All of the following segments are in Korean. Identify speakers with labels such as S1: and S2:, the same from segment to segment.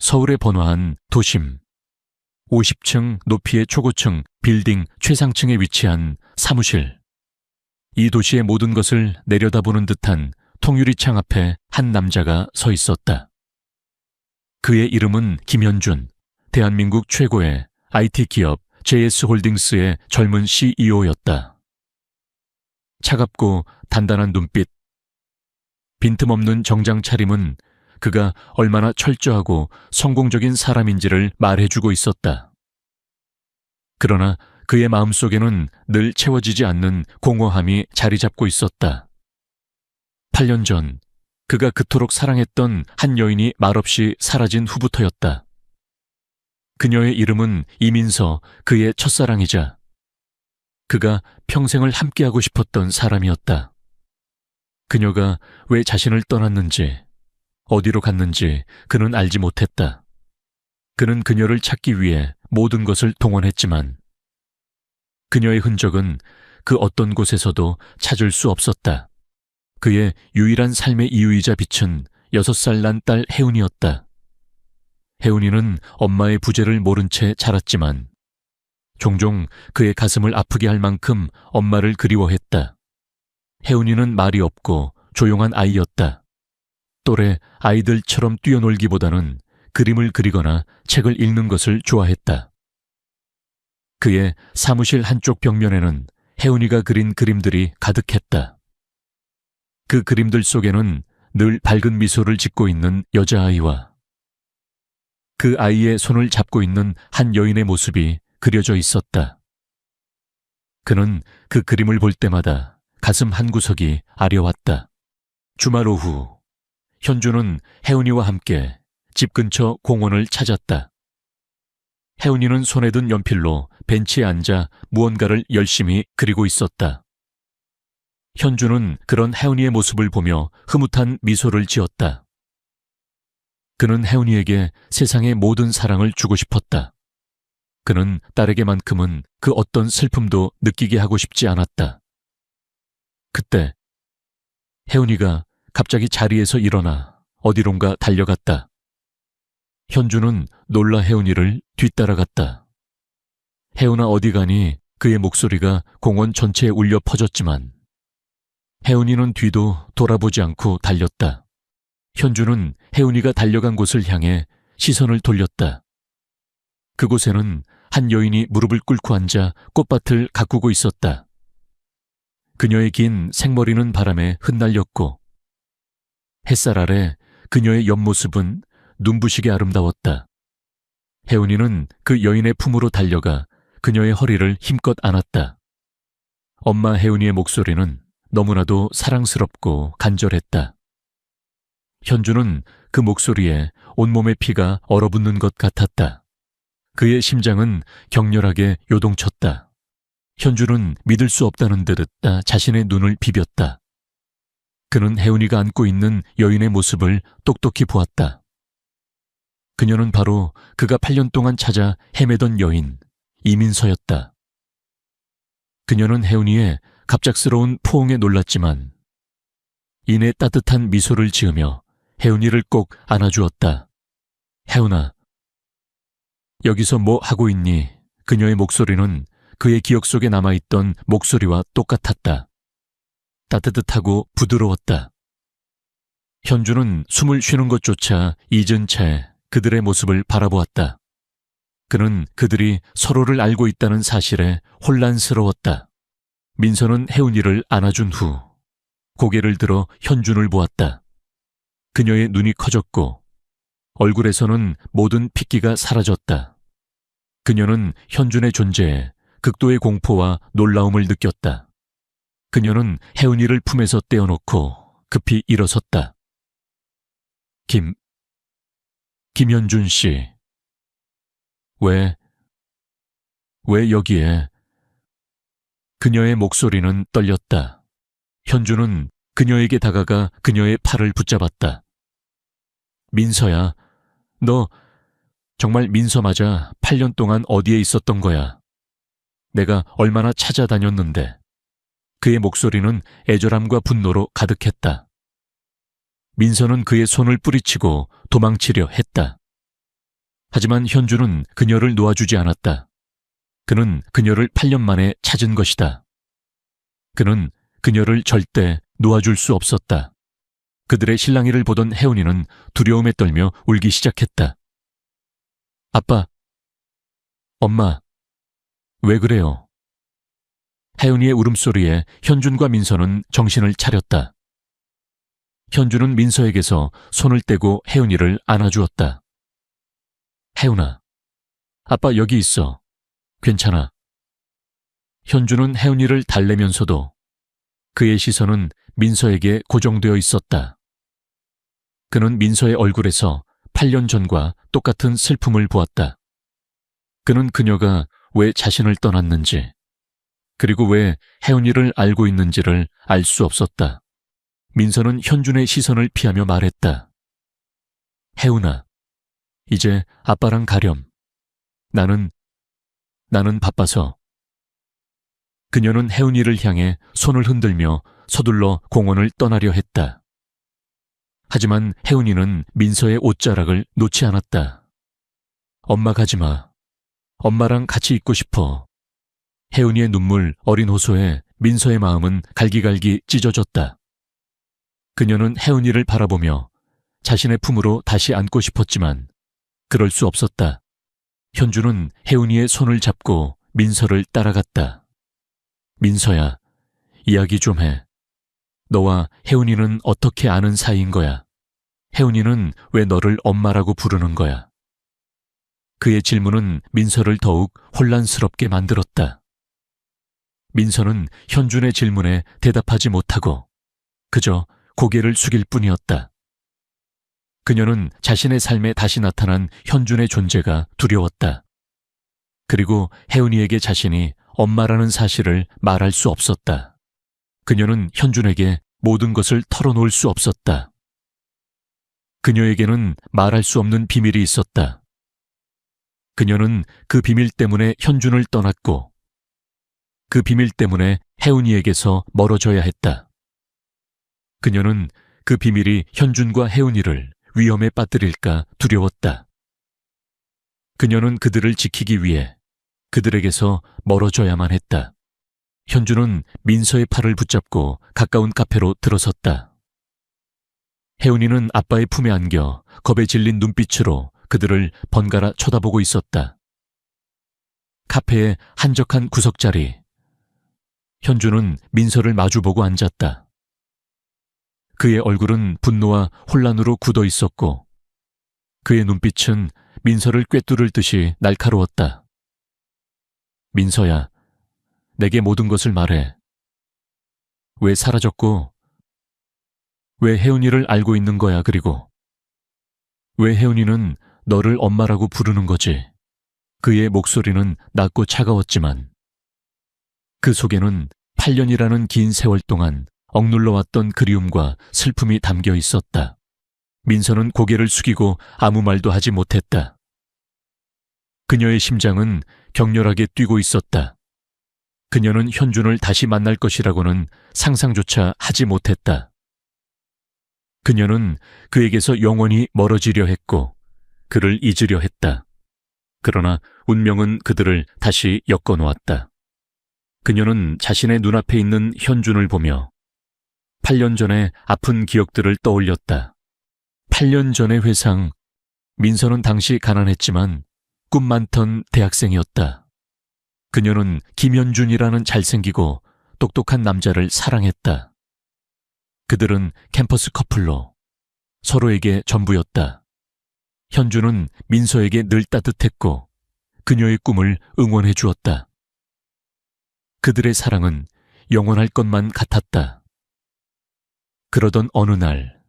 S1: 서울에 번화한 도심. 50층 높이의 초고층 빌딩 최상층에 위치한 사무실. 이 도시의 모든 것을 내려다보는 듯한 통유리창 앞에 한 남자가 서 있었다. 그의 이름은 김현준, 대한민국 최고의 IT 기업 JS홀딩스의 젊은 CEO였다. 차갑고 단단한 눈빛, 빈틈없는 정장 차림은 그가 얼마나 철저하고 성공적인 사람인지를 말해주고 있었다. 그러나 그의 마음속에는 늘 채워지지 않는 공허함이 자리 잡고 있었다. 8년 전 그가 그토록 사랑했던 한 여인이 말없이 사라진 후부터였다. 그녀의 이름은 이민서, 그의 첫사랑이자 그가 평생을 함께하고 싶었던 사람이었다. 그녀가 왜 자신을 떠났는지, 어디로 갔는지 그는 알지 못했다. 그는 그녀를 찾기 위해 모든 것을 동원했지만 그녀의 흔적은 그 어떤 곳에서도 찾을 수 없었다. 그의 유일한 삶의 이유이자 빛은 6살 난 딸 혜운이었다. 혜운이는 엄마의 부재를 모른 채 자랐지만 종종 그의 가슴을 아프게 할 만큼 엄마를 그리워했다. 혜운이는 말이 없고 조용한 아이였다. 또래 아이들처럼 뛰어놀기보다는 그림을 그리거나 책을 읽는 것을 좋아했다. 그의 사무실 한쪽 벽면에는 혜운이가 그린 그림들이 가득했다. 그 그림들 속에는 늘 밝은 미소를 짓고 있는 여자아이와 그 아이의 손을 잡고 있는 한 여인의 모습이 그려져 있었다. 그는 그 그림을 볼 때마다 가슴 한구석이 아려왔다. 주말 오후 현주는 혜운이와 함께 집 근처 공원을 찾았다. 혜운이는 손에 든 연필로 벤치에 앉아 무언가를 열심히 그리고 있었다. 현주는 그런 혜운이의 모습을 보며 흐뭇한 미소를 지었다. 그는 혜운이에게 세상의 모든 사랑을 주고 싶었다. 그는 딸에게만큼은 그 어떤 슬픔도 느끼게 하고 싶지 않았다. 그때 혜운이가 갑자기 자리에서 일어나 어디론가 달려갔다. 현주는 놀라 혜운이를 뒤따라갔다. 혜운아 어디 가니? 그의 목소리가 공원 전체에 울려 퍼졌지만 혜운이는 뒤도 돌아보지 않고 달렸다. 현주는 혜운이가 달려간 곳을 향해 시선을 돌렸다. 그곳에는 한 여인이 무릎을 꿇고 앉아 꽃밭을 가꾸고 있었다. 그녀의 긴 생머리는 바람에 흩날렸고 햇살 아래 그녀의 옆모습은 눈부시게 아름다웠다. 혜운이는 그 여인의 품으로 달려가 그녀의 허리를 힘껏 안았다. 엄마 혜운이의 목소리는 너무나도 사랑스럽고 간절했다. 현주는 그 목소리에 온몸의 피가 얼어붙는 것 같았다. 그의 심장은 격렬하게 요동쳤다. 현주는 믿을 수 없다는 듯 자신의 눈을 비볐다. 그는 혜운이가 안고 있는 여인의 모습을 똑똑히 보았다. 그녀는 바로 그가 8년 동안 찾아 헤매던 여인, 이민서였다. 그녀는 혜운이의 갑작스러운 포옹에 놀랐지만 이내 따뜻한 미소를 지으며 혜운이를 꼭 안아주었다. 혜운아, 여기서 뭐 하고 있니? 그녀의 목소리는 그의 기억 속에 남아있던 목소리와 똑같았다. 따뜻하고 부드러웠다. 현주는 숨을 쉬는 것조차 잊은 채 그들의 모습을 바라보았다. 그는 그들이 서로를 알고 있다는 사실에 혼란스러웠다. 민서는 혜운이를 안아준 후 고개를 들어 현준을 보았다. 그녀의 눈이 커졌고 얼굴에서는 모든 핏기가 사라졌다. 그녀는 현준의 존재에 극도의 공포와 놀라움을 느꼈다. 그녀는 혜운이를 품에서 떼어놓고 급히 일어섰다. 김현준 씨. 왜 여기에? 그녀의 목소리는 떨렸다. 현준은 그녀에게 다가가 그녀의 팔을 붙잡았다. 민서야, 너 정말 민서 맞아. 8년 동안 어디에 있었던 거야? 내가 얼마나 찾아다녔는데. 그의 목소리는 애절함과 분노로 가득했다. 민서는 그의 손을 뿌리치고 도망치려 했다. 하지만 현주는 그녀를 놓아주지 않았다. 그는 그녀를 8년 만에 찾은 것이다. 그는 그녀를 절대 놓아줄 수 없었다. 그들의 실랑이를 보던 혜운이는 두려움에 떨며 울기 시작했다. 아빠, 엄마, 왜 그래요? 혜운이의 울음소리에 현준과 민서는 정신을 차렸다. 현준은 민서에게서 손을 떼고 혜운이를 안아주었다. 혜운아, 아빠 여기 있어. 괜찮아. 현준은 혜운이를 달래면서도 그의 시선은 민서에게 고정되어 있었다. 그는 민서의 얼굴에서 8년 전과 똑같은 슬픔을 보았다. 그는 그녀가 왜 자신을 떠났는지, 그리고 왜 혜운이를 알고 있는지를 알 수 없었다. 민서는 현준의 시선을 피하며 말했다. 혜운아, 이제 아빠랑 가렴. 나는 바빠서. 그녀는 혜운이를 향해 손을 흔들며 서둘러 공원을 떠나려 했다. 하지만 혜운이는 민서의 옷자락을 놓지 않았다. 엄마 가지 마. 엄마랑 같이 있고 싶어. 혜운이의 눈물 어린 호소에 민서의 마음은 갈기갈기 찢어졌다. 그녀는 혜운이를 바라보며 자신의 품으로 다시 안고 싶었지만 그럴 수 없었다. 현주는 혜운이의 손을 잡고 민서를 따라갔다. 민서야, 이야기 좀 해. 너와 혜운이는 어떻게 아는 사이인 거야? 혜운이는 왜 너를 엄마라고 부르는 거야? 그의 질문은 민서를 더욱 혼란스럽게 만들었다. 민서는 현준의 질문에 대답하지 못하고 그저 고개를 숙일 뿐이었다. 그녀는 자신의 삶에 다시 나타난 현준의 존재가 두려웠다. 그리고 혜운이에게 자신이 엄마라는 사실을 말할 수 없었다. 그녀는 현준에게 모든 것을 털어놓을 수 없었다. 그녀에게는 말할 수 없는 비밀이 있었다. 그녀는 그 비밀 때문에 현준을 떠났고 그 비밀 때문에 혜운이에게서 멀어져야 했다. 그녀는 그 비밀이 현준과 혜운이를 위험에 빠뜨릴까 두려웠다. 그녀는 그들을 지키기 위해 그들에게서 멀어져야만 했다. 현준은 민서의 팔을 붙잡고 가까운 카페로 들어섰다. 혜운이는 아빠의 품에 안겨 겁에 질린 눈빛으로 그들을 번갈아 쳐다보고 있었다. 카페의 한적한 구석자리. 현준은 민서를 마주보고 앉았다. 그의 얼굴은 분노와 혼란으로 굳어 있었고 그의 눈빛은 민서를 꿰뚫을 듯이 날카로웠다. 민서야, 내게 모든 것을 말해. 왜 사라졌고 왜 혜운이를 알고 있는 거야? 그리고 왜 혜운이는 너를 엄마라고 부르는 거지? 그의 목소리는 낮고 차가웠지만 그 속에는 8년이라는 긴 세월 동안 억눌러왔던 그리움과 슬픔이 담겨 있었다. 민서는 고개를 숙이고 아무 말도 하지 못했다. 그녀의 심장은 격렬하게 뛰고 있었다. 그녀는 현준을 다시 만날 것이라고는 상상조차 하지 못했다. 그녀는 그에게서 영원히 멀어지려 했고 그를 잊으려 했다. 그러나 운명은 그들을 다시 엮어놓았다. 그녀는 자신의 눈앞에 있는 현준을 보며 8년 전의 아픈 기억들을 떠올렸다. 8년 전의 회상, 민서는 당시 가난했지만 꿈 많던 대학생이었다. 그녀는 김현준이라는 잘생기고 똑똑한 남자를 사랑했다. 그들은 캠퍼스 커플로 서로에게 전부였다. 현준은 민서에게 늘 따뜻했고 그녀의 꿈을 응원해 주었다. 그들의 사랑은 영원할 것만 같았다. 그러던 어느 날,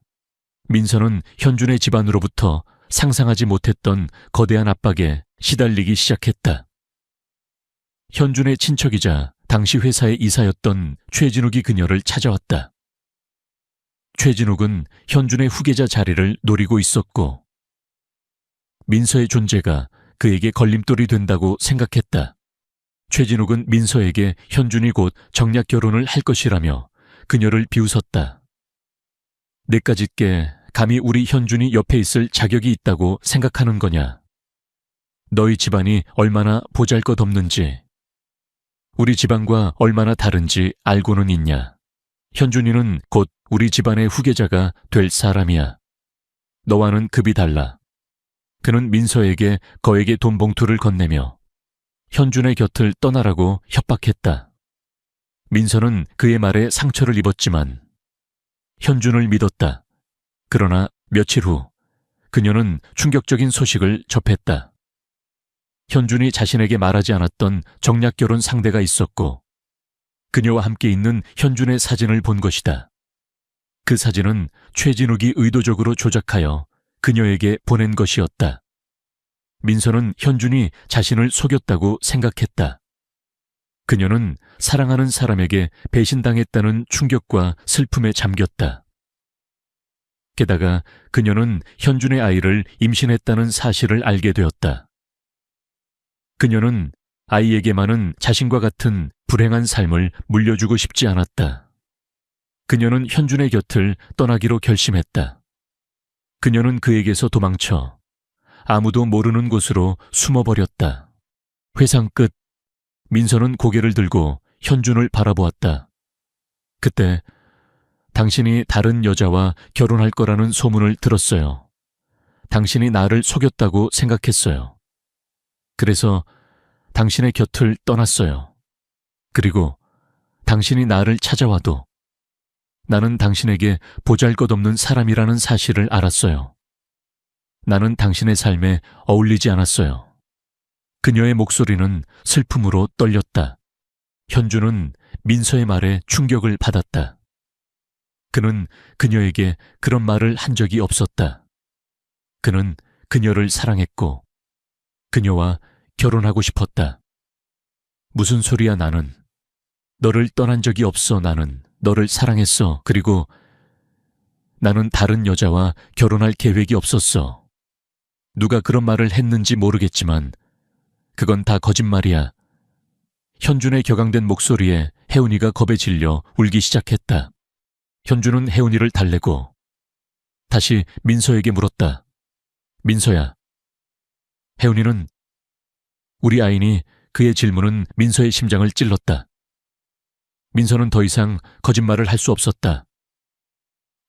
S1: 민서는 현준의 집안으로부터 상상하지 못했던 거대한 압박에 시달리기 시작했다. 현준의 친척이자 당시 회사의 이사였던 최진욱이 그녀를 찾아왔다. 최진욱은 현준의 후계자 자리를 노리고 있었고 민서의 존재가 그에게 걸림돌이 된다고 생각했다. 최진욱은 민서에게 현준이 곧 정략 결혼을 할 것이라며 그녀를 비웃었다. 내까짓게 감히 우리 현준이 옆에 있을 자격이 있다고 생각하는 거냐? 너희 집안이 얼마나 보잘것없는지, 우리 집안과 얼마나 다른지 알고는 있냐. 현준이는 곧 우리 집안의 후계자가 될 사람이야. 너와는 급이 달라. 그는 민서에게 거액의 돈 봉투를 건네며 현준의 곁을 떠나라고 협박했다. 민서는 그의 말에 상처를 입었지만 현준을 믿었다. 그러나 며칠 후 그녀는 충격적인 소식을 접했다. 현준이 자신에게 말하지 않았던 정략결혼 상대가 있었고 그녀와 함께 있는 현준의 사진을 본 것이다. 그 사진은 최진욱이 의도적으로 조작하여 그녀에게 보낸 것이었다. 민서는 현준이 자신을 속였다고 생각했다. 그녀는 사랑하는 사람에게 배신당했다는 충격과 슬픔에 잠겼다. 게다가 그녀는 현준의 아이를 임신했다는 사실을 알게 되었다. 그녀는 아이에게만은 자신과 같은 불행한 삶을 물려주고 싶지 않았다. 그녀는 현준의 곁을 떠나기로 결심했다. 그녀는 그에게서 도망쳐 아무도 모르는 곳으로 숨어버렸다. 회상 끝. 민서는 고개를 들고 현준을 바라보았다. 그때 당신이 다른 여자와 결혼할 거라는 소문을 들었어요. 당신이 나를 속였다고 생각했어요. 그래서 당신의 곁을 떠났어요. 그리고 당신이 나를 찾아와도 나는 당신에게 보잘것없는 사람이라는 사실을 알았어요. 나는 당신의 삶에 어울리지 않았어요. 그녀의 목소리는 슬픔으로 떨렸다. 현준은 민서의 말에 충격을 받았다. 그는 그녀에게 그런 말을 한 적이 없었다. 그는 그녀를 사랑했고 그녀와 결혼하고 싶었다. 무슨 소리야 나는. 너를 떠난 적이 없어. 나는 너를 사랑했어. 그리고 나는 다른 여자와 결혼할 계획이 없었어. 누가 그런 말을 했는지 모르겠지만 그건 다 거짓말이야. 현준의 격앙된 목소리에 혜운이가 겁에 질려 울기 시작했다. 현준은 혜운이를 달래고 다시 민서에게 물었다. 민서야. 혜운이는 우리 아인이 그의 질문은 민서의 심장을 찔렀다. 민서는 더 이상 거짓말을 할 수 없었다.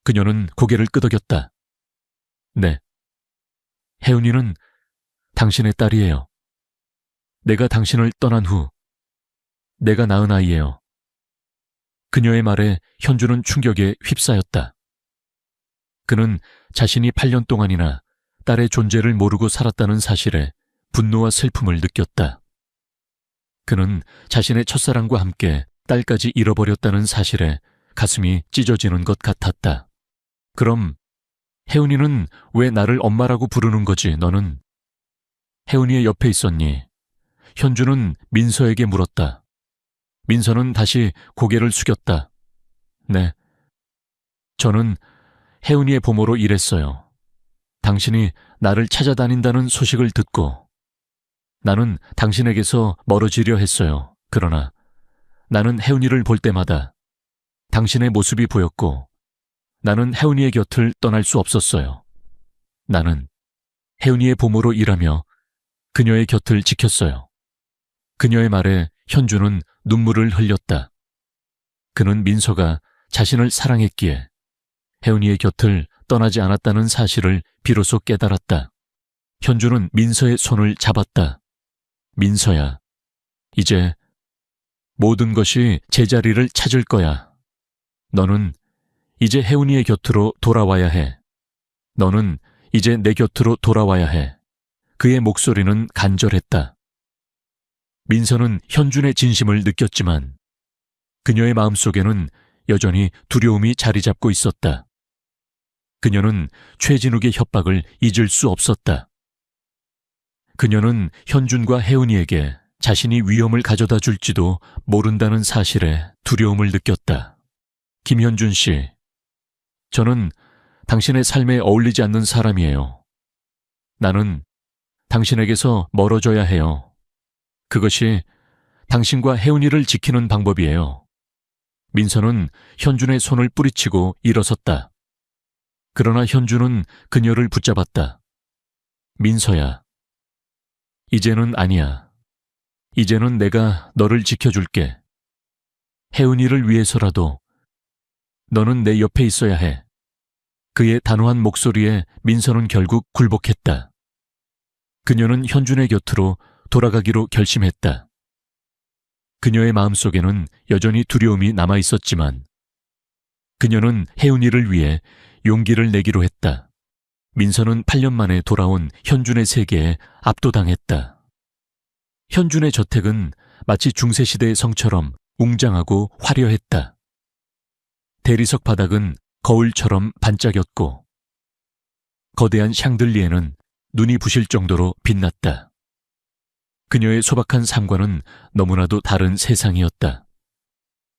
S1: 그녀는 고개를 끄덕였다. 네. 혜운이는 당신의 딸이에요. 내가 당신을 떠난 후 내가 낳은 아이예요. 그녀의 말에 현준은 충격에 휩싸였다. 그는 자신이 8년 동안이나 딸의 존재를 모르고 살았다는 사실에 분노와 슬픔을 느꼈다. 그는 자신의 첫사랑과 함께 딸까지 잃어버렸다는 사실에 가슴이 찢어지는 것 같았다. 그럼 혜은이는 왜 나를 엄마라고 부르는 거지? 너는 혜은이의 옆에 있었니? 현준은 민서에게 물었다. 민서는 다시 고개를 숙였다. 네. 저는 혜은이의 부모로 일했어요. 당신이 나를 찾아다닌다는 소식을 듣고 나는 당신에게서 멀어지려 했어요. 그러나 나는 혜은이를 볼 때마다 당신의 모습이 보였고 나는 혜은이의 곁을 떠날 수 없었어요. 나는 혜은이의 부모로 일하며 그녀의 곁을 지켰어요. 그녀의 말에 현준은 눈물을 흘렸다. 그는 민서가 자신을 사랑했기에 혜은이의 곁을 떠나지 않았다는 사실을 비로소 깨달았다. 현준은 민서의 손을 잡았다. 민서야, 이제 모든 것이 제자리를 찾을 거야. 너는 이제 혜은이의 곁으로 돌아와야 해. 너는 이제 내 곁으로 돌아와야 해. 그의 목소리는 간절했다. 민서는 현준의 진심을 느꼈지만 그녀의 마음속에는 여전히 두려움이 자리 잡고 있었다. 그녀는 최진욱의 협박을 잊을 수 없었다. 그녀는 현준과 혜은이에게 자신이 위험을 가져다 줄지도 모른다는 사실에 두려움을 느꼈다. 김현준 씨, 저는 당신의 삶에 어울리지 않는 사람이에요. 나는 당신에게서 멀어져야 해요. 그것이 당신과 혜은이를 지키는 방법이에요. 민서는 현준의 손을 뿌리치고 일어섰다. 그러나 현준은 그녀를 붙잡았다. 민서야, 이제는 아니야. 이제는 내가 너를 지켜줄게. 혜은이를 위해서라도 너는 내 옆에 있어야 해. 그의 단호한 목소리에 민서는 결국 굴복했다. 그녀는 현준의 곁으로 돌아가기로 결심했다. 그녀의 마음속에는 여전히 두려움이 남아 있었지만 그녀는 혜은이를 위해 용기를 내기로 했다. 민서는 8년 만에 돌아온 현준의 세계에 압도당했다. 현준의 저택은 마치 중세시대의 성처럼 웅장하고 화려했다. 대리석 바닥은 거울처럼 반짝였고 거대한 샹들리에는 눈이 부실 정도로 빛났다. 그녀의 소박한 삶과는 너무나도 다른 세상이었다.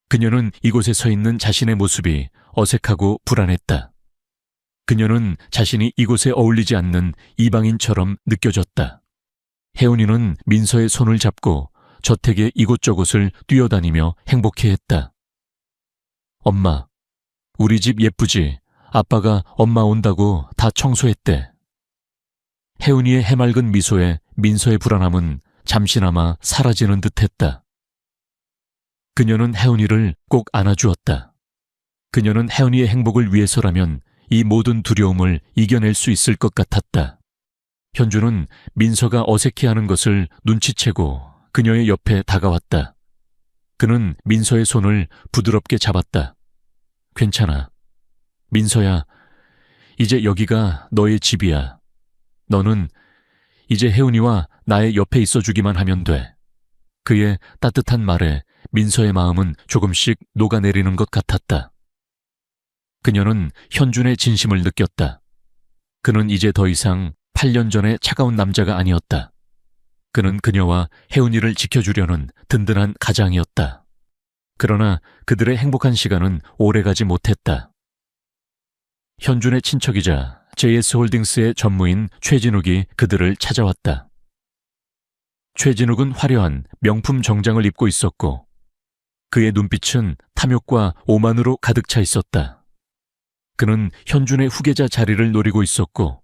S1: 그녀는 이곳에 서 있는 자신의 모습이 어색하고 불안했다. 그녀는 자신이 이곳에 어울리지 않는 이방인처럼 느껴졌다. 혜은이는 민서의 손을 잡고 저택의 이곳저곳을 뛰어다니며 행복해했다. 엄마, 우리 집 예쁘지? 아빠가 엄마 온다고 다 청소했대. 혜은이의 해맑은 미소에 민서의 불안함은 잠시나마 사라지는 듯했다. 그녀는 혜은이를 꼭 안아주었다. 그녀는 혜은이의 행복을 위해서라면 이 모든 두려움을 이겨낼 수 있을 것 같았다. 현주는 민서가 어색해하는 것을 눈치채고 그녀의 옆에 다가왔다. 그는 민서의 손을 부드럽게 잡았다. 괜찮아. 민서야, 이제 여기가 너의 집이야. 너는 이제 혜은이와 나의 옆에 있어주기만 하면 돼. 그의 따뜻한 말에 민서의 마음은 조금씩 녹아내리는 것 같았다. 그녀는 현준의 진심을 느꼈다. 그는 이제 더 이상 8년 전의 차가운 남자가 아니었다. 그는 그녀와 혜은이를 지켜주려는 든든한 가장이었다. 그러나 그들의 행복한 시간은 오래가지 못했다. 현준의 친척이자 JS홀딩스의 전무인 최진욱이 그들을 찾아왔다. 최진욱은 화려한 명품 정장을 입고 있었고 그의 눈빛은 탐욕과 오만으로 가득 차 있었다. 그는 현준의 후계자 자리를 노리고 있었고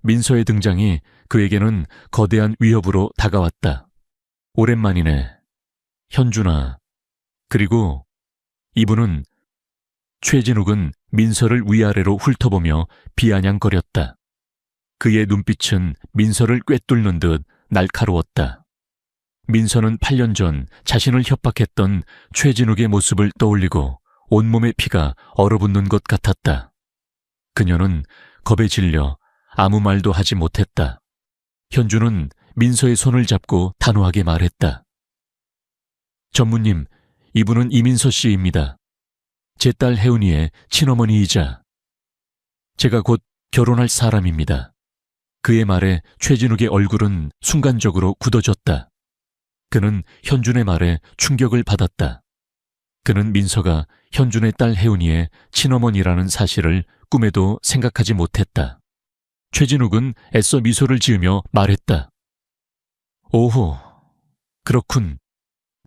S1: 민서의 등장이 그에게는 거대한 위협으로 다가왔다. 오랜만이네. 현준아. 그리고 이분은 최진욱은 민서를 위아래로 훑어보며 비아냥거렸다. 그의 눈빛은 민서를 꿰뚫는 듯 날카로웠다. 민서는 8년 전 자신을 협박했던 최진욱의 모습을 떠올리고 온몸의 피가 얼어붙는 것 같았다. 그녀는 겁에 질려 아무 말도 하지 못했다. 현주는 민서의 손을 잡고 단호하게 말했다. 전무님, 이분은 이민서 씨입니다. 제 딸 혜은이의 친어머니이자 제가 곧 결혼할 사람입니다. 그의 말에 최진욱의 얼굴은 순간적으로 굳어졌다. 그는 현준의 말에 충격을 받았다. 그는 민서가 현준의 딸 혜은이의 친어머니라는 사실을 꿈에도 생각하지 못했다. 최진욱은 애써 미소를 지으며 말했다. 오호, 그렇군.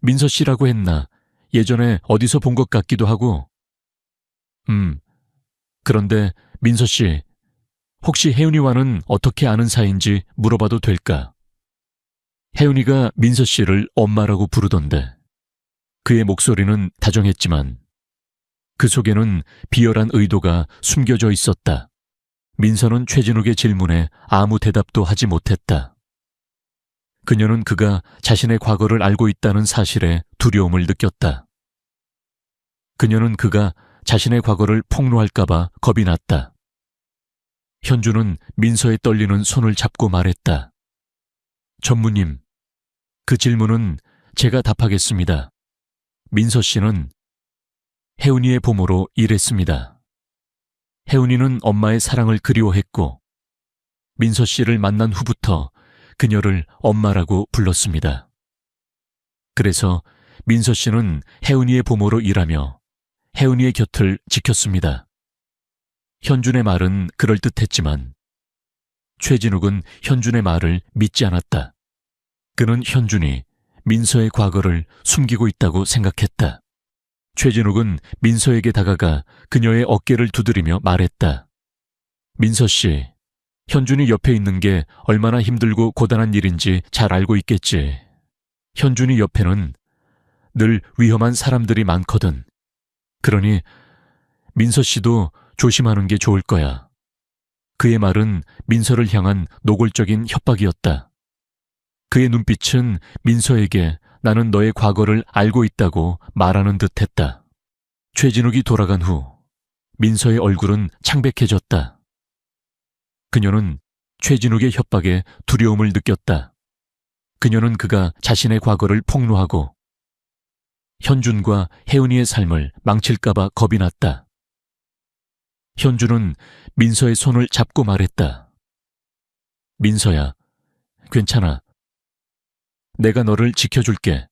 S1: 민서 씨라고 했나? 예전에 어디서 본 것 같기도 하고. 그런데 민서 씨, 혹시 혜은이와는 어떻게 아는 사이인지 물어봐도 될까? 혜은이가 민서 씨를 엄마라고 부르던데. 그의 목소리는 다정했지만 그 속에는 비열한 의도가 숨겨져 있었다. 민서는 최진욱의 질문에 아무 대답도 하지 못했다. 그녀는 그가 자신의 과거를 알고 있다는 사실에 두려움을 느꼈다. 그녀는 그가 자신의 과거를 폭로할까봐 겁이 났다. 현주는 민서의 떨리는 손을 잡고 말했다. 전무님, 그 질문은 제가 답하겠습니다. 민서 씨는 혜은이의 부모로 일했습니다. 혜은이는 엄마의 사랑을 그리워했고 민서 씨를 만난 후부터 그녀를 엄마라고 불렀습니다. 그래서 민서 씨는 혜은이의 부모로 일하며 혜은이의 곁을 지켰습니다. 현준의 말은 그럴듯했지만 최진욱은 현준의 말을 믿지 않았다. 그는 현준이 민서의 과거를 숨기고 있다고 생각했다. 최진욱은 민서에게 다가가 그녀의 어깨를 두드리며 말했다. 민서 씨, 현준이 옆에 있는 게 얼마나 힘들고 고단한 일인지 잘 알고 있겠지. 현준이 옆에는 늘 위험한 사람들이 많거든. 그러니 민서 씨도 조심하는 게 좋을 거야. 그의 말은 민서를 향한 노골적인 협박이었다. 그의 눈빛은 민서에게 나는 너의 과거를 알고 있다고 말하는 듯했다. 최진욱이 돌아간 후 민서의 얼굴은 창백해졌다. 그녀는 최진욱의 협박에 두려움을 느꼈다. 그녀는 그가 자신의 과거를 폭로하고 현준과 혜은이의 삶을 망칠까봐 겁이 났다. 현준은 민서의 손을 잡고 말했다. 민서야, 괜찮아. 내가 너를 지켜줄게.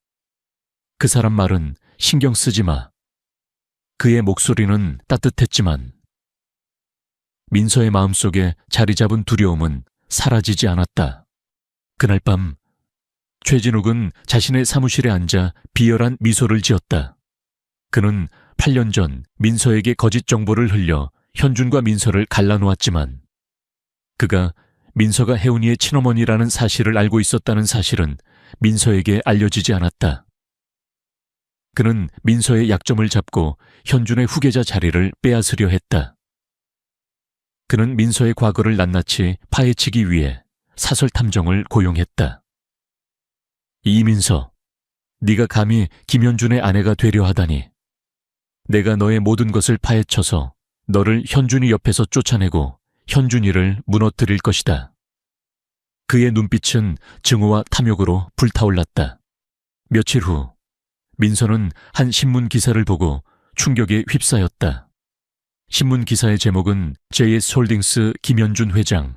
S1: 그 사람 말은 신경 쓰지 마. 그의 목소리는 따뜻했지만 민서의 마음속에 자리 잡은 두려움은 사라지지 않았다. 그날 밤 최진욱은 자신의 사무실에 앉아 비열한 미소를 지었다. 그는 8년 전 민서에게 거짓 정보를 흘려 현준과 민서를 갈라놓았지만 그가 민서가 혜은이의 친어머니라는 사실을 알고 있었다는 사실은 민서에게 알려지지 않았다. 그는 민서의 약점을 잡고 현준의 후계자 자리를 빼앗으려 했다. 그는 민서의 과거를 낱낱이 파헤치기 위해 사설 탐정을 고용했다. 이민서, 네가 감히 김현준의 아내가 되려 하다니. 내가 너의 모든 것을 파헤쳐서 너를 현준이 옆에서 쫓아내고 현준이를 무너뜨릴 것이다. 그의 눈빛은 증오와 탐욕으로 불타올랐다. 며칠 후 민서는 한 신문 기사를 보고 충격에 휩싸였다. 신문 기사의 제목은 JS홀딩스 김현준 회장,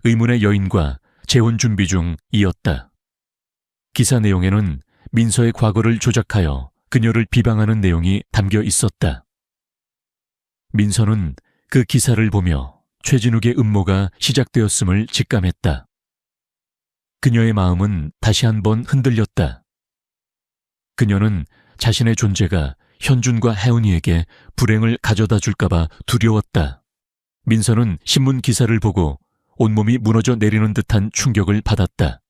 S1: 의문의 여인과 재혼 준비 중이었다. 기사 내용에는 민서의 과거를 조작하여 그녀를 비방하는 내용이 담겨 있었다. 민서는 그 기사를 보며 최진욱의 음모가 시작되었음을 직감했다. 그녀의 마음은 다시 한번 흔들렸다. 그녀는 자신의 존재가 현준과 혜은이에게 불행을 가져다 줄까봐 두려웠다. 민서는 신문 기사를 보고 온몸이 무너져 내리는 듯한 충격을 받았다.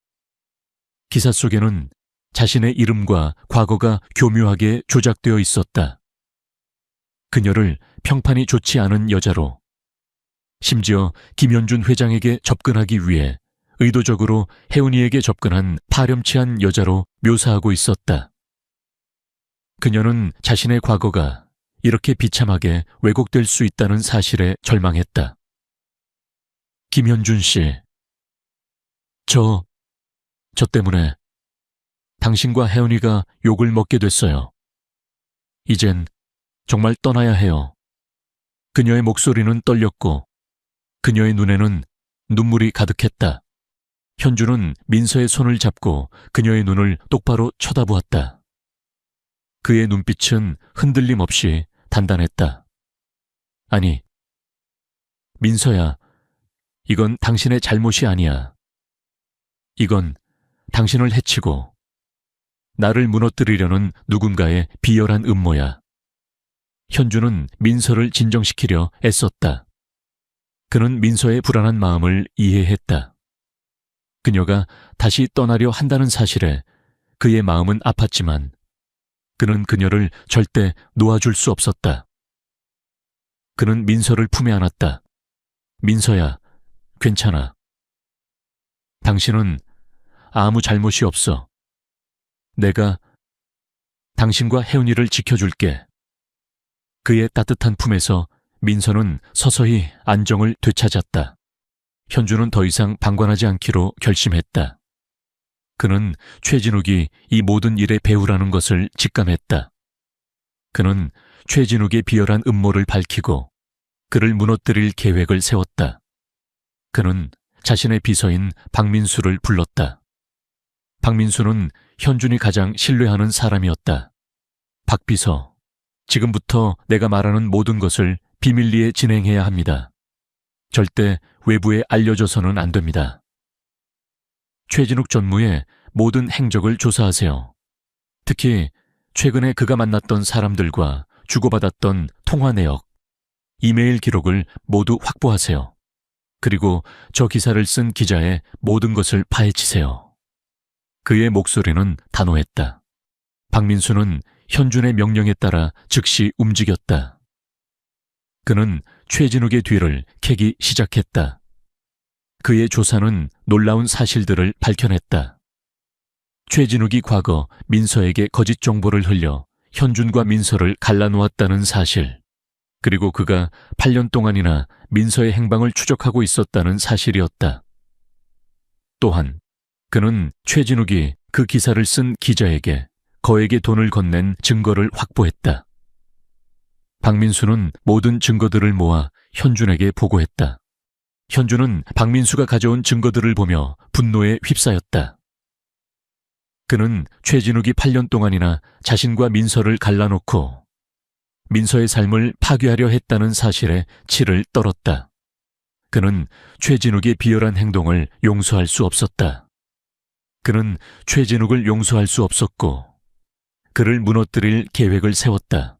S1: 기사 속에는 자신의 이름과 과거가 교묘하게 조작되어 있었다. 그녀를 평판이 좋지 않은 여자로, 심지어 김현준 회장에게 접근하기 위해 의도적으로 혜은이에게 접근한 파렴치한 여자로 묘사하고 있었다. 그녀는 자신의 과거가 이렇게 비참하게 왜곡될 수 있다는 사실에 절망했다. 김현준 씨, 저 때문에 당신과 혜은이가 욕을 먹게 됐어요. 이젠 정말 떠나야 해요. 그녀의 목소리는 떨렸고 그녀의 눈에는 눈물이 가득했다. 현준은 민서의 손을 잡고 그녀의 눈을 똑바로 쳐다보았다. 그의 눈빛은 흔들림 없이 단단했다. 아니, 민서야, 이건 당신의 잘못이 아니야. 이건 당신을 해치고 나를 무너뜨리려는 누군가의 비열한 음모야. 현준은 민서를 진정시키려 애썼다. 그는 민서의 불안한 마음을 이해했다. 그녀가 다시 떠나려 한다는 사실에 그의 마음은 아팠지만 그는 그녀를 절대 놓아줄 수 없었다. 그는 민서를 품에 안았다. 민서야, 괜찮아. 당신은 아무 잘못이 없어. 내가 당신과 혜은이를 지켜줄게. 그의 따뜻한 품에서 민서는 서서히 안정을 되찾았다. 현준은 더 이상 방관하지 않기로 결심했다. 그는 최진욱이 이 모든 일의 배후라는 것을 직감했다. 그는 최진욱의 비열한 음모를 밝히고 그를 무너뜨릴 계획을 세웠다. 그는 자신의 비서인 박민수를 불렀다. 박민수는 현준이 가장 신뢰하는 사람이었다. 박 비서, 지금부터 내가 말하는 모든 것을 비밀리에 진행해야 합니다. 절대 외부에 알려져서는 안 됩니다. 최진욱 전무의 모든 행적을 조사하세요. 특히 최근에 그가 만났던 사람들과 주고받았던 통화 내역, 이메일 기록을 모두 확보하세요. 그리고 저 기사를 쓴 기자의 모든 것을 파헤치세요. 그의 목소리는 단호했다. 박민수는 현준의 명령에 따라 즉시 움직였다. 그는 최진욱의 뒤를 캐기 시작했다. 그의 조사는 놀라운 사실들을 밝혀냈다. 최진욱이 과거 민서에게 거짓 정보를 흘려 현준과 민서를 갈라놓았다는 사실, 그리고 그가 8년 동안이나 민서의 행방을 추적하고 있었다는 사실이었다. 또한 그는 최진욱이 그 기사를 쓴 기자에게 거액의 돈을 건넨 증거를 확보했다. 박민수는 모든 증거들을 모아 현준에게 보고했다. 현준은 박민수가 가져온 증거들을 보며 분노에 휩싸였다. 그는 최진욱이 8년 동안이나 자신과 민서를 갈라놓고 민서의 삶을 파괴하려 했다는 사실에 치를 떨었다. 그는 최진욱의 비열한 행동을 용서할 수 없었다. 그는 최진욱을 용서할 수 없었고 그를 무너뜨릴 계획을 세웠다.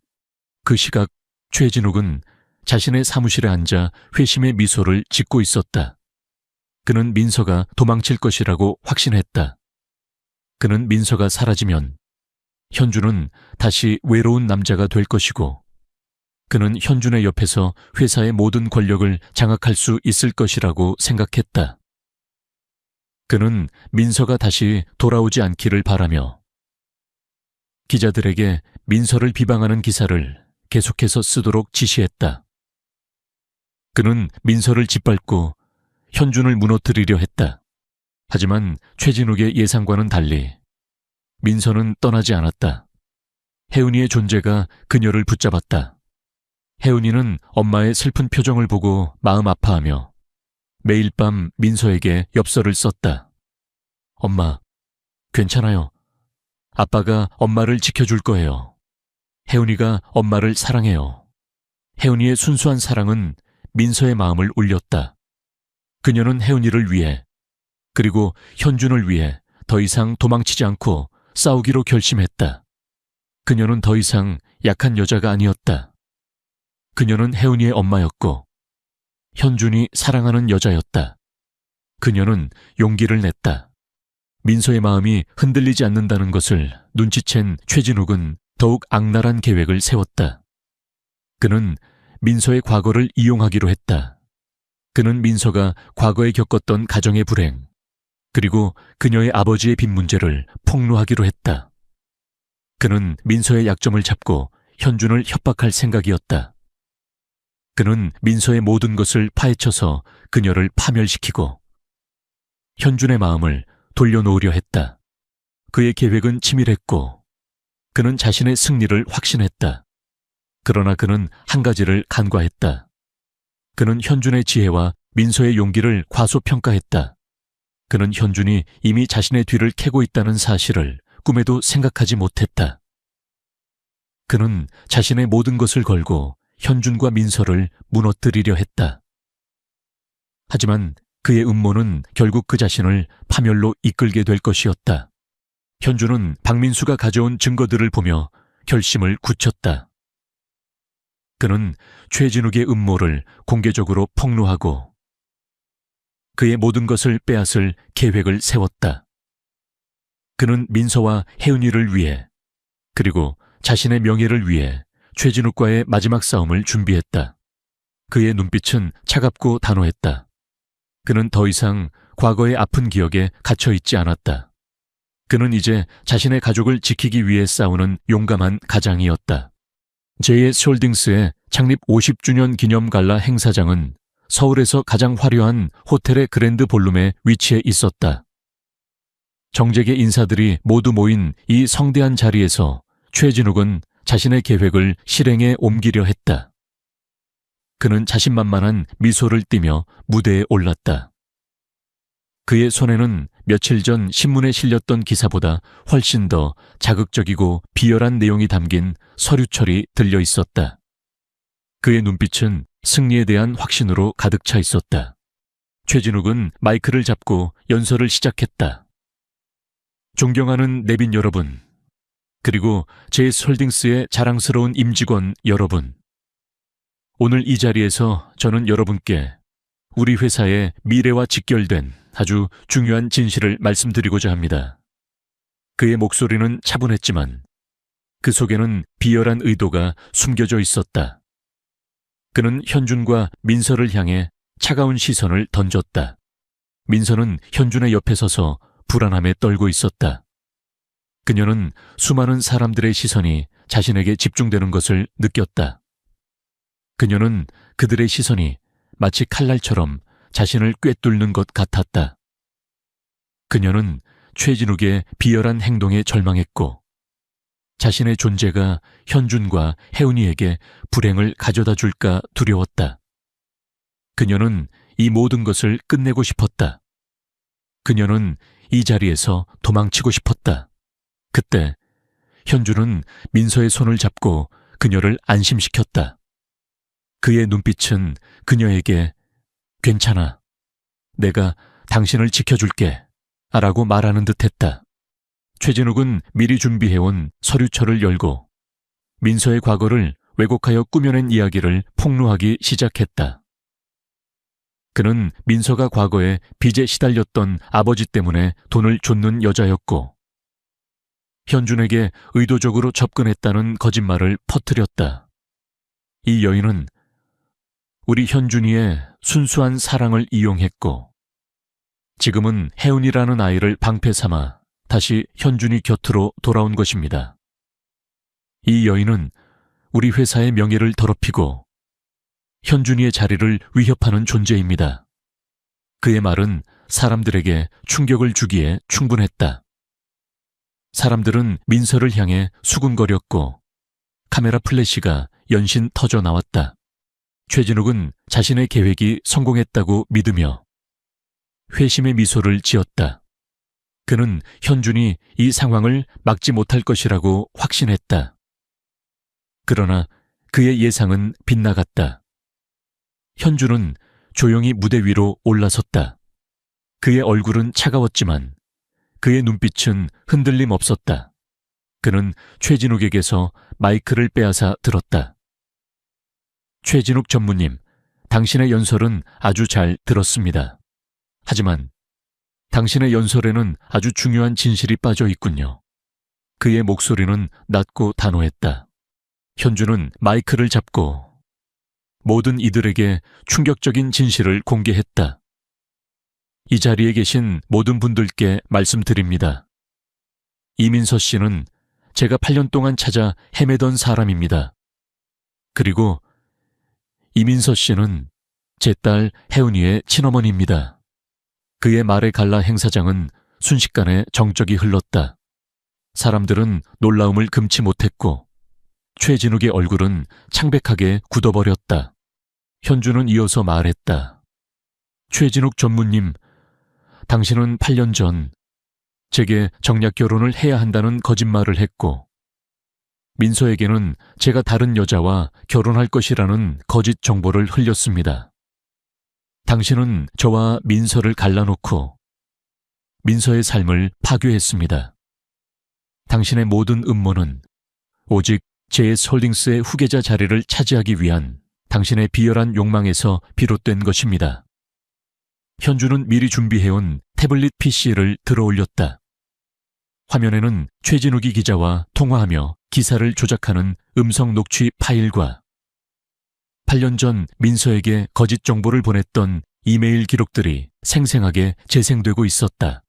S1: 그 시각 최진욱은 자신의 사무실에 앉아 회심의 미소를 짓고 있었다. 그는 민서가 도망칠 것이라고 확신했다. 그는 민서가 사라지면 현준은 다시 외로운 남자가 될 것이고 그는 현준의 옆에서 회사의 모든 권력을 장악할 수 있을 것이라고 생각했다. 그는 민서가 다시 돌아오지 않기를 바라며 기자들에게 민서를 비방하는 기사를 계속해서 쓰도록 지시했다. 그는 민서를 짓밟고 현준을 무너뜨리려 했다. 하지만 최진욱의 예상과는 달리 민서는 떠나지 않았다. 혜은이의 존재가 그녀를 붙잡았다. 혜은이는 엄마의 슬픈 표정을 보고 마음 아파하며 매일 밤 민서에게 엽서를 썼다. 엄마, 괜찮아요. 아빠가 엄마를 지켜줄 거예요. 혜은이가 엄마를 사랑해요. 혜은이의 순수한 사랑은 민서의 마음을 울렸다. 그녀는 혜은이를 위해 그리고 현준을 위해 더 이상 도망치지 않고 싸우기로 결심했다. 그녀는 더 이상 약한 여자가 아니었다. 그녀는 혜은이의 엄마였고 현준이 사랑하는 여자였다. 그녀는 용기를 냈다. 민서의 마음이 흔들리지 않는다는 것을 눈치챈 최진욱은 더욱 악랄한 계획을 세웠다. 그는 민서의 과거를 이용하기로 했다. 그는 민서가 과거에 겪었던 가정의 불행, 그리고 그녀의 아버지의 빚 문제를 폭로하기로 했다. 그는 민서의 약점을 잡고 현준을 협박할 생각이었다. 그는 민서의 모든 것을 파헤쳐서 그녀를 파멸시키고 현준의 마음을 돌려놓으려 했다. 그의 계획은 치밀했고 그는 자신의 승리를 확신했다. 그러나 그는 한 가지를 간과했다. 그는 현준의 지혜와 민서의 용기를 과소평가했다. 그는 현준이 이미 자신의 뒤를 캐고 있다는 사실을 꿈에도 생각하지 못했다. 그는 자신의 모든 것을 걸고 현준과 민서를 무너뜨리려 했다. 하지만 그의 음모는 결국 그 자신을 파멸로 이끌게 될 것이었다. 현준은 박민수가 가져온 증거들을 보며 결심을 굳혔다. 그는 최진욱의 음모를 공개적으로 폭로하고 그의 모든 것을 빼앗을 계획을 세웠다. 그는 민서와 혜은이를 위해 그리고 자신의 명예를 위해 최진욱과의 마지막 싸움을 준비했다. 그의 눈빛은 차갑고 단호했다. 그는 더 이상 과거의 아픈 기억에 갇혀있지 않았다. 그는 이제 자신의 가족을 지키기 위해 싸우는 용감한 가장이었다. JS 홀딩스의 창립 50주년 기념 갈라 행사장은 서울에서 가장 화려한 호텔의 그랜드 볼룸에 위치해 있었다. 정재계 인사들이 모두 모인 이 성대한 자리에서 최진욱은 자신의 계획을 실행에 옮기려 했다. 그는 자신만만한 미소를 띠며 무대에 올랐다. 그의 손에는 며칠 전 신문에 실렸던 기사보다 훨씬 더 자극적이고 비열한 내용이 담긴 서류철이 들려 있었다. 그의 눈빛은 승리에 대한 확신으로 가득 차 있었다. 최진욱은 마이크를 잡고 연설을 시작했다. 존경하는 내빈 여러분, 그리고 JS홀딩스의 자랑스러운 임직원 여러분, 오늘 이 자리에서 저는 여러분께 우리 회사의 미래와 직결된 아주 중요한 진실을 말씀드리고자 합니다. 그의 목소리는 차분했지만 그 속에는 비열한 의도가 숨겨져 있었다. 그는 현준과 민서를 향해 차가운 시선을 던졌다. 민서는 현준의 옆에 서서 불안함에 떨고 있었다. 그녀는 수많은 사람들의 시선이 자신에게 집중되는 것을 느꼈다. 그녀는 그들의 시선이 마치 칼날처럼 자신을 꿰뚫는 것 같았다. 그녀는 최진욱의 비열한 행동에 절망했고 자신의 존재가 현준과 혜은이에게 불행을 가져다 줄까 두려웠다. 그녀는 이 모든 것을 끝내고 싶었다. 그녀는 이 자리에서 도망치고 싶었다. 그때 현준은 민서의 손을 잡고 그녀를 안심시켰다. 그의 눈빛은 그녀에게 괜찮아. 내가 당신을 지켜줄게. 라고 말하는 듯했다. 최진욱은 미리 준비해온 서류철을 열고 민서의 과거를 왜곡하여 꾸며낸 이야기를 폭로하기 시작했다. 그는 민서가 과거에 빚에 시달렸던 아버지 때문에 돈을 줬는 여자였고 현준에게 의도적으로 접근했다는 거짓말을 퍼뜨렸다. 이 여인은 우리 현준이의 순수한 사랑을 이용했고 지금은 혜은이라는 아이를 방패 삼아 다시 현준이 곁으로 돌아온 것입니다. 이 여인은 우리 회사의 명예를 더럽히고 현준이의 자리를 위협하는 존재입니다. 그의 말은 사람들에게 충격을 주기에 충분했다. 사람들은 민서를 향해 수군거렸고 카메라 플래시가 연신 터져 나왔다. 최진욱은 자신의 계획이 성공했다고 믿으며 회심의 미소를 지었다. 그는 현준이 이 상황을 막지 못할 것이라고 확신했다. 그러나 그의 예상은 빗나갔다. 현준은 조용히 무대 위로 올라섰다. 그의 얼굴은 차가웠지만 그의 눈빛은 흔들림 없었다. 그는 최진욱에게서 마이크를 빼앗아 들었다. 최진욱 전무님, 당신의 연설은 아주 잘 들었습니다. 하지만 당신의 연설에는 아주 중요한 진실이 빠져 있군요. 그의 목소리는 낮고 단호했다. 현준은 마이크를 잡고 모든 이들에게 충격적인 진실을 공개했다. 이 자리에 계신 모든 분들께 말씀드립니다. 이민서 씨는 제가 8년 동안 찾아 헤매던 사람입니다. 그리고 이민서 씨는 제 딸 혜은이의 친어머니입니다. 그의 말에 갈라 행사장은 순식간에 정적이 흘렀다. 사람들은 놀라움을 금치 못했고 최진욱의 얼굴은 창백하게 굳어버렸다. 현준은 이어서 말했다. 최진욱 전무님, 당신은 8년 전 제게 정략 결혼을 해야 한다는 거짓말을 했고 민서에게는 제가 다른 여자와 결혼할 것이라는 거짓 정보를 흘렸습니다. 당신은 저와 민서를 갈라놓고 민서의 삶을 파괴했습니다. 당신의 모든 음모는 오직 JS홀딩스의 후계자 자리를 차지하기 위한 당신의 비열한 욕망에서 비롯된 것입니다. 현준은 미리 준비해온 태블릿 PC를 들어올렸다. 화면에는 최진욱이 기자와 통화하며 기사를 조작하는 음성 녹취 파일과 8년 전 민서에게 거짓 정보를 보냈던 이메일 기록들이 생생하게 재생되고 있었다.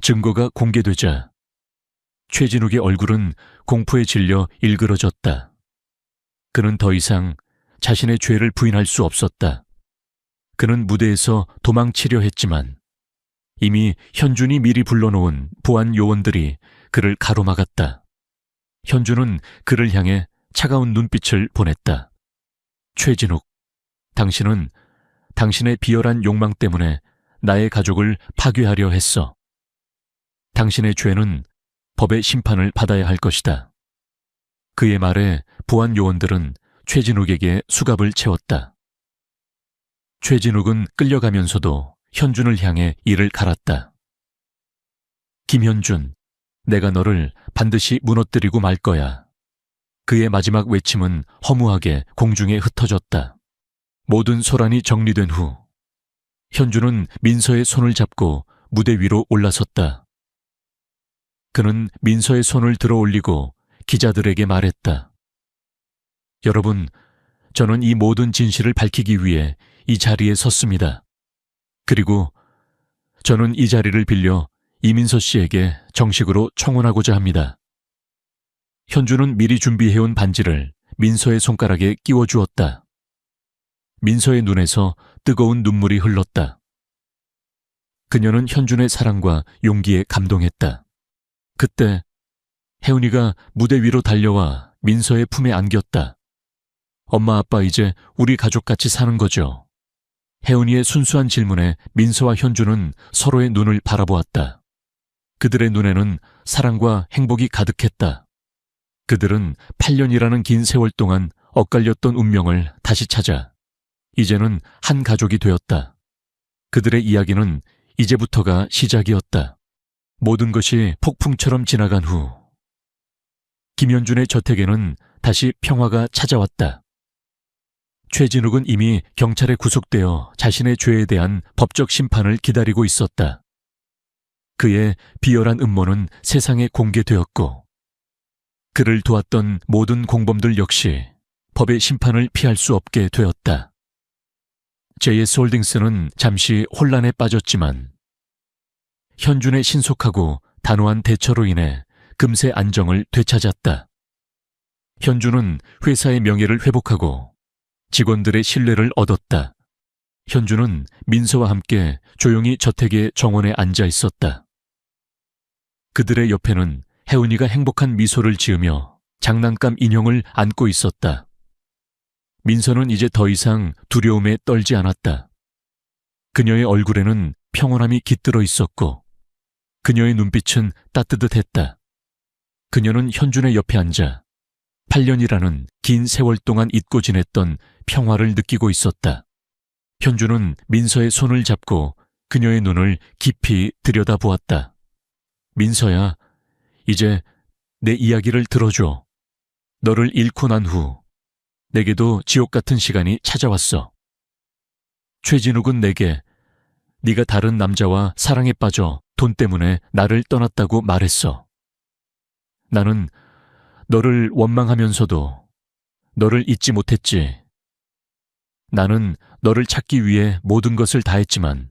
S1: 증거가 공개되자 최진욱의 얼굴은 공포에 질려 일그러졌다. 그는 더 이상 자신의 죄를 부인할 수 없었다. 그는 무대에서 도망치려 했지만 이미 현준이 미리 불러놓은 보안 요원들이 그를 가로막았다. 현준은 그를 향해 차가운 눈빛을 보냈다. 최진욱, 당신은 당신의 비열한 욕망 때문에 나의 가족을 파괴하려 했어. 당신의 죄는 법의 심판을 받아야 할 것이다. 그의 말에 보안 요원들은 최진욱에게 수갑을 채웠다. 최진욱은 끌려가면서도 현준을 향해 이를 갈았다. 김현준, 내가 너를 반드시 무너뜨리고 말 거야. 그의 마지막 외침은 허무하게 공중에 흩어졌다. 모든 소란이 정리된 후 현주는 민서의 손을 잡고 무대 위로 올라섰다. 그는 민서의 손을 들어 올리고 기자들에게 말했다. 여러분, 저는 이 모든 진실을 밝히기 위해 이 자리에 섰습니다. 그리고 저는 이 자리를 빌려 이민서 씨에게 정식으로 청혼하고자 합니다. 현주는 미리 준비해온 반지를 민서의 손가락에 끼워주었다. 민서의 눈에서 뜨거운 눈물이 흘렀다. 그녀는 현준의 사랑과 용기에 감동했다. 그때 혜은이가 무대 위로 달려와 민서의 품에 안겼다. 엄마, 아빠, 이제 우리 가족같이 사는 거죠? 혜은이의 순수한 질문에 민서와 현주는 서로의 눈을 바라보았다. 그들의 눈에는 사랑과 행복이 가득했다. 그들은 8년이라는 긴 세월 동안 엇갈렸던 운명을 다시 찾아 이제는 한 가족이 되었다. 그들의 이야기는 이제부터가 시작이었다. 모든 것이 폭풍처럼 지나간 후 김현준의 저택에는 다시 평화가 찾아왔다. 최진욱은 이미 경찰에 구속되어 자신의 죄에 대한 법적 심판을 기다리고 있었다. 그의 비열한 음모는 세상에 공개되었고 그를 도왔던 모든 공범들 역시 법의 심판을 피할 수 없게 되었다. JS홀딩스는 잠시 혼란에 빠졌지만 현준의 신속하고 단호한 대처로 인해 금세 안정을 되찾았다. 현준은 회사의 명예를 회복하고 직원들의 신뢰를 얻었다. 현준은 민서와 함께 조용히 저택의 정원에 앉아 있었다. 그들의 옆에는 혜은이가 행복한 미소를 지으며 장난감 인형을 안고 있었다. 민서는 이제 더 이상 두려움에 떨지 않았다. 그녀의 얼굴에는 평온함이 깃들어 있었고 그녀의 눈빛은 따뜻했다. 그녀는 현준의 옆에 앉아 8년이라는 긴 세월 동안 잊고 지냈던 평화를 느끼고 있었다. 현준은 민서의 손을 잡고 그녀의 눈을 깊이 들여다보았다. 민서야, 이제 내 이야기를 들어줘. 너를 잃고 난 후 내게도 지옥 같은 시간이 찾아왔어. 최진욱은 내게 네가 다른 남자와 사랑에 빠져 돈 때문에 나를 떠났다고 말했어. 나는 너를 원망하면서도 너를 잊지 못했지. 나는 너를 찾기 위해 모든 것을 다했지만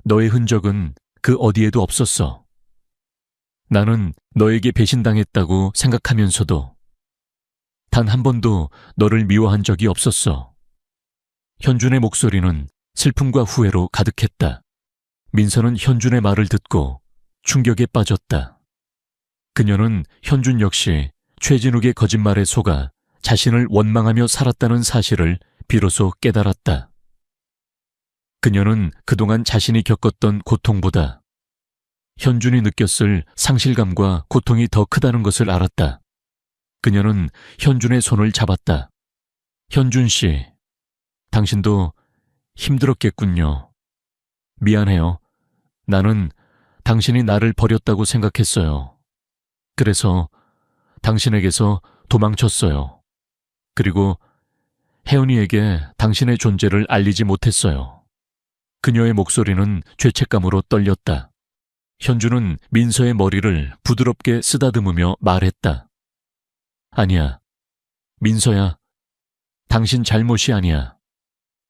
S1: 너의 흔적은 그 어디에도 없었어. 나는 너에게 배신당했다고 생각하면서도 단 한 번도 너를 미워한 적이 없었어. 현준의 목소리는 슬픔과 후회로 가득했다. 민서는 현준의 말을 듣고 충격에 빠졌다. 그녀는 현준 역시 최진욱의 거짓말에 속아 자신을 원망하며 살았다는 사실을 비로소 깨달았다. 그녀는 그동안 자신이 겪었던 고통보다 현준이 느꼈을 상실감과 고통이 더 크다는 것을 알았다. 그녀는 현준의 손을 잡았다. 현준 씨, 당신도 힘들었겠군요. 미안해요. 나는 당신이 나를 버렸다고 생각했어요. 그래서 당신에게서 도망쳤어요. 그리고 혜은이에게 당신의 존재를 알리지 못했어요. 그녀의 목소리는 죄책감으로 떨렸다. 현주는 민서의 머리를 부드럽게 쓰다듬으며 말했다. 아니야. 민서야. 당신 잘못이 아니야.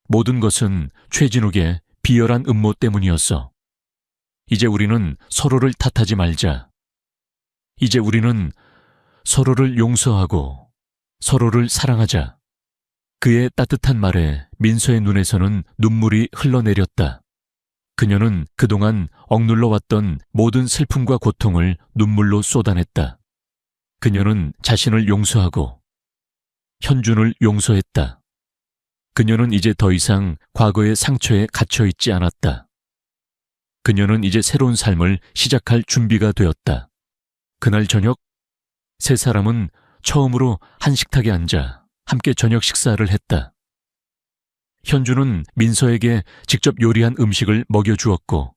S1: 모든 것은 최진욱의 비열한 음모 때문이었어. 이제 우리는 서로를 탓하지 말자. 이제 우리는 서로를 용서하고 서로를 사랑하자. 그의 따뜻한 말에 민서의 눈에서는 눈물이 흘러내렸다. 그녀는 그동안 억눌러 왔던 모든 슬픔과 고통을 눈물로 쏟아냈다. 그녀는 자신을 용서하고 현준을 용서했다. 그녀는 이제 더 이상 과거의 상처에 갇혀 있지 않았다. 그녀는 이제 새로운 삶을 시작할 준비가 되었다. 그날 저녁, 세 사람은 처음으로 한 식탁에 앉아 함께 저녁 식사를 했다. 현주는 민서에게 직접 요리한 음식을 먹여주었고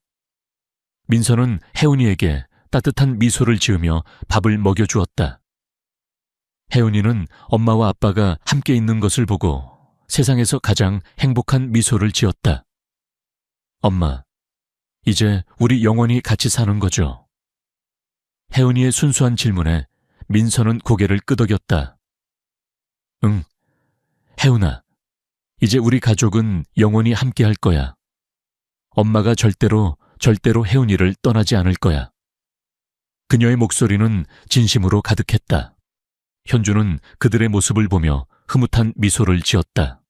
S1: 민서는 혜은이에게 따뜻한 미소를 지으며 밥을 먹여주었다. 혜은이는 엄마와 아빠가 함께 있는 것을 보고 세상에서 가장 행복한 미소를 지었다. 엄마, 이제 우리 영원히 같이 사는 거죠? 혜은이의 순수한 질문에 민서는 고개를 끄덕였다. 응, 혜은아, 이제 우리 가족은 영원히 함께 할 거야. 엄마가 절대로 혜은이를 떠나지 않을 거야. 그녀의 목소리는 진심으로 가득했다. 현주는 그들의 모습을 보며 흐뭇한 미소를 지었다.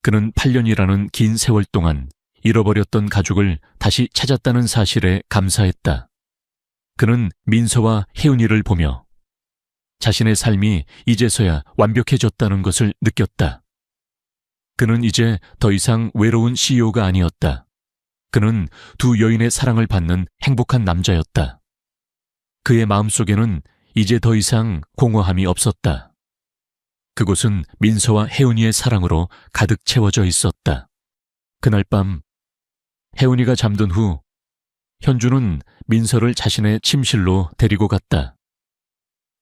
S1: 그는 8년이라는 긴 세월 동안 잃어버렸던 가족을 다시 찾았다는 사실에 감사했다. 그는 민서와 혜은이를 보며 자신의 삶이 이제서야 완벽해졌다는 것을 느꼈다. 그는 이제 더 이상 외로운 CEO가 아니었다. 그는 두 여인의 사랑을 받는 행복한 남자였다. 그의 마음속에는 이제 더 이상 공허함이 없었다. 그곳은 민서와 혜은이의 사랑으로 가득 채워져 있었다. 그날 밤 혜은이가 잠든 후 현주는 민서를 자신의 침실로 데리고 갔다.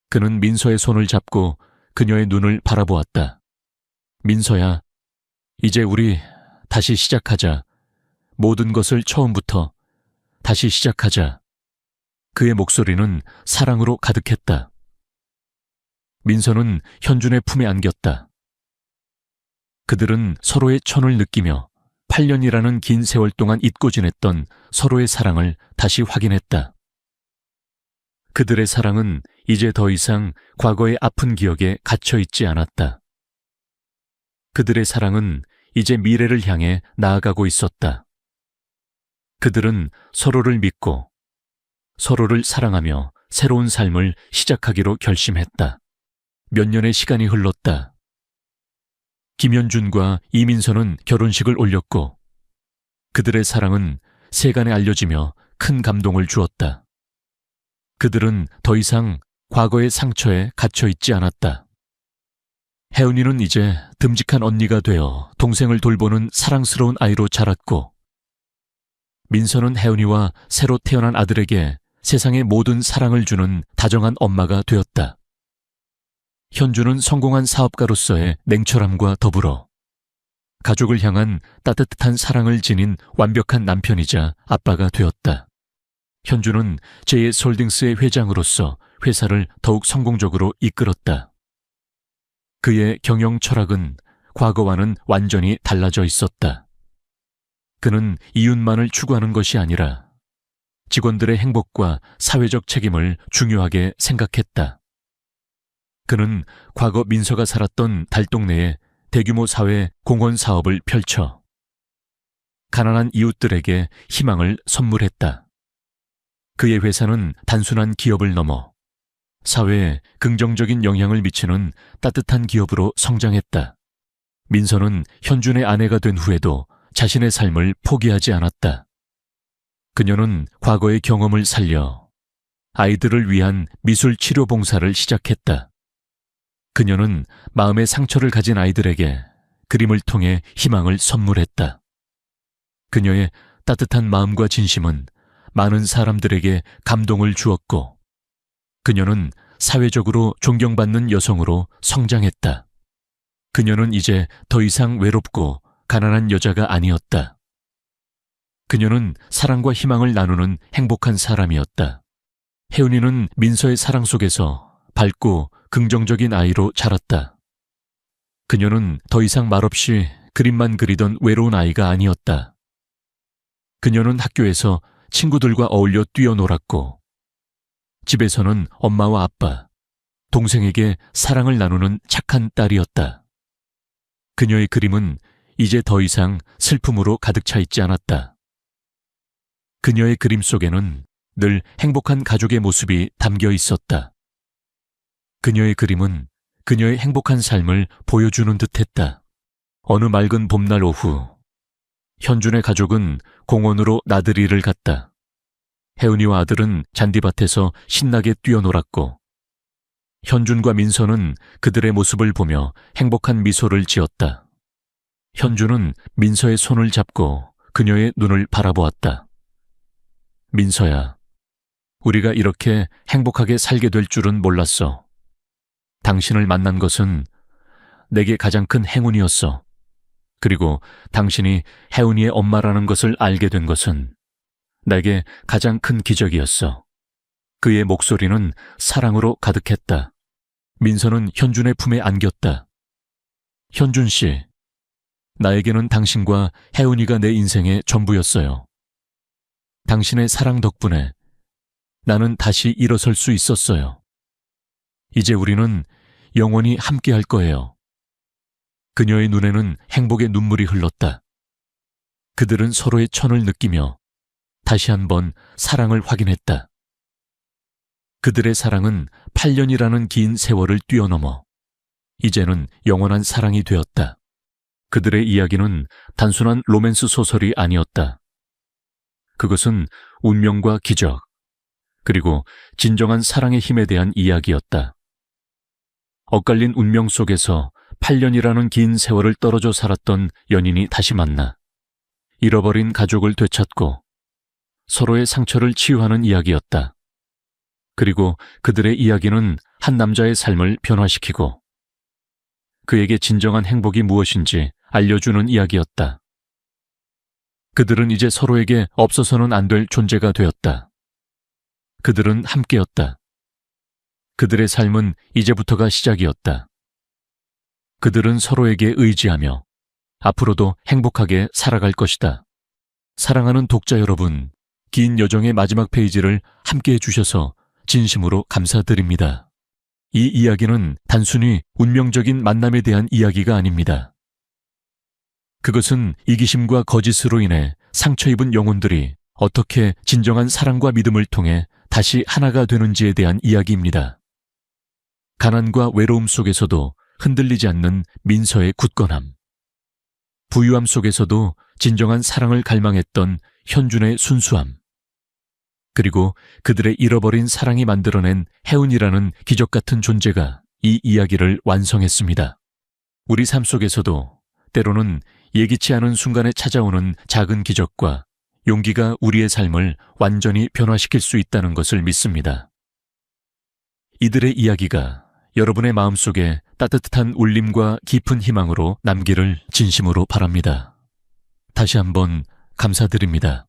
S1: 그는 민서의 손을 잡고 그녀의 눈을 바라보았다. 민서야, 이제 우리 다시 시작하자. 모든 것을 처음부터 다시 시작하자. 그의 목소리는 사랑으로 가득했다. 민서는 현준의 품에 안겼다. 그들은 서로의 천을 느끼며 8년이라는 긴 세월 동안 잊고 지냈던 서로의 사랑을 다시 확인했다. 그들의 사랑은 이제 더 이상 과거의 아픈 기억에 갇혀 있지 않았다. 그들의 사랑은 이제 미래를 향해 나아가고 있었다. 그들은 서로를 믿고 서로를 사랑하며 새로운 삶을 시작하기로 결심했다. 몇 년의 시간이 흘렀다. 김현준과 이민서는 결혼식을 올렸고 그들의 사랑은 세간에 알려지며 큰 감동을 주었다. 그들은 더 이상 과거의 상처에 갇혀 있지 않았다. 혜은이는 이제 듬직한 언니가 되어 동생을 돌보는 사랑스러운 아이로 자랐고 민서는 혜은이와 새로 태어난 아들에게 세상의 모든 사랑을 주는 다정한 엄마가 되었다. 현주는 성공한 사업가로서의 냉철함과 더불어 가족을 향한 따뜻한 사랑을 지닌 완벽한 남편이자 아빠가 되었다. 현주는 JS홀딩스의 회장으로서 회사를 더욱 성공적으로 이끌었다. 그의 경영 철학은 과거와는 완전히 달라져 있었다. 그는 이윤만을 추구하는 것이 아니라 직원들의 행복과 사회적 책임을 중요하게 생각했다. 그는 과거 민서가 살았던 달동네에 대규모 사회 공헌 사업을 펼쳐 가난한 이웃들에게 희망을 선물했다. 그의 회사는 단순한 기업을 넘어 사회에 긍정적인 영향을 미치는 따뜻한 기업으로 성장했다. 민서는 현준의 아내가 된 후에도 자신의 삶을 포기하지 않았다. 그녀는 과거의 경험을 살려 아이들을 위한 미술 치료 봉사를 시작했다. 그녀는 마음의 상처를 가진 아이들에게 그림을 통해 희망을 선물했다. 그녀의 따뜻한 마음과 진심은 많은 사람들에게 감동을 주었고 그녀는 사회적으로 존경받는 여성으로 성장했다. 그녀는 이제 더 이상 외롭고 가난한 여자가 아니었다. 그녀는 사랑과 희망을 나누는 행복한 사람이었다. 혜은이는 민서의 사랑 속에서 밝고 긍정적인 아이로 자랐다. 그녀는 더 이상 말없이 그림만 그리던 외로운 아이가 아니었다. 그녀는 학교에서 친구들과 어울려 뛰어놀았고 집에서는 엄마와 아빠, 동생에게 사랑을 나누는 착한 딸이었다. 그녀의 그림은 이제 더 이상 슬픔으로 가득 차 있지 않았다. 그녀의 그림 속에는 늘 행복한 가족의 모습이 담겨 있었다. 그녀의 그림은 그녀의 행복한 삶을 보여주는 듯했다. 어느 맑은 봄날 오후, 현준의 가족은 공원으로 나들이를 갔다. 혜은이와 아들은 잔디밭에서 신나게 뛰어놀았고 현준과 민서는 그들의 모습을 보며 행복한 미소를 지었다. 현준은 민서의 손을 잡고 그녀의 눈을 바라보았다. 민서야, 우리가 이렇게 행복하게 살게 될 줄은 몰랐어. 당신을 만난 것은 내게 가장 큰 행운이었어. 그리고 당신이 혜은이의 엄마라는 것을 알게 된 것은 내게 가장 큰 기적이었어. 그의 목소리는 사랑으로 가득했다. 민서는 현준의 품에 안겼다. 현준 씨, 나에게는 당신과 혜은이가 내 인생의 전부였어요. 당신의 사랑 덕분에 나는 다시 일어설 수 있었어요. 이제 우리는 영원히 함께 할 거예요. 그녀의 눈에는 행복의 눈물이 흘렀다. 그들은 서로의 천을 느끼며 다시 한번 사랑을 확인했다. 그들의 사랑은 8년이라는 긴 세월을 뛰어넘어 이제는 영원한 사랑이 되었다. 그들의 이야기는 단순한 로맨스 소설이 아니었다. 그것은 운명과 기적, 그리고 진정한 사랑의 힘에 대한 이야기였다. 엇갈린 운명 속에서 8년이라는 긴 세월을 떨어져 살았던 연인이 다시 만나 잃어버린 가족을 되찾고 서로의 상처를 치유하는 이야기였다. 그리고 그들의 이야기는 한 남자의 삶을 변화시키고 그에게 진정한 행복이 무엇인지 알려주는 이야기였다. 그들은 이제 서로에게 없어서는 안 될 존재가 되었다. 그들은 함께였다. 그들의 삶은 이제부터가 시작이었다. 그들은 서로에게 의지하며 앞으로도 행복하게 살아갈 것이다. 사랑하는 독자 여러분, 긴 여정의 마지막 페이지를 함께 해주셔서 진심으로 감사드립니다. 이 이야기는 단순히 운명적인 만남에 대한 이야기가 아닙니다. 그것은 이기심과 거짓으로 인해 상처 입은 영혼들이 어떻게 진정한 사랑과 믿음을 통해 다시 하나가 되는지에 대한 이야기입니다. 가난과 외로움 속에서도 흔들리지 않는 민서의 굳건함, 부유함 속에서도 진정한 사랑을 갈망했던 현준의 순수함, 그리고 그들의 잃어버린 사랑이 만들어낸 혜은이라는 기적 같은 존재가 이 이야기를 완성했습니다. 우리 삶 속에서도 때로는 예기치 않은 순간에 찾아오는 작은 기적과 용기가 우리의 삶을 완전히 변화시킬 수 있다는 것을 믿습니다. 이들의 이야기가 여러분의 마음속에 따뜻한 울림과 깊은 희망으로 남기를 진심으로 바랍니다. 다시 한번 감사드립니다.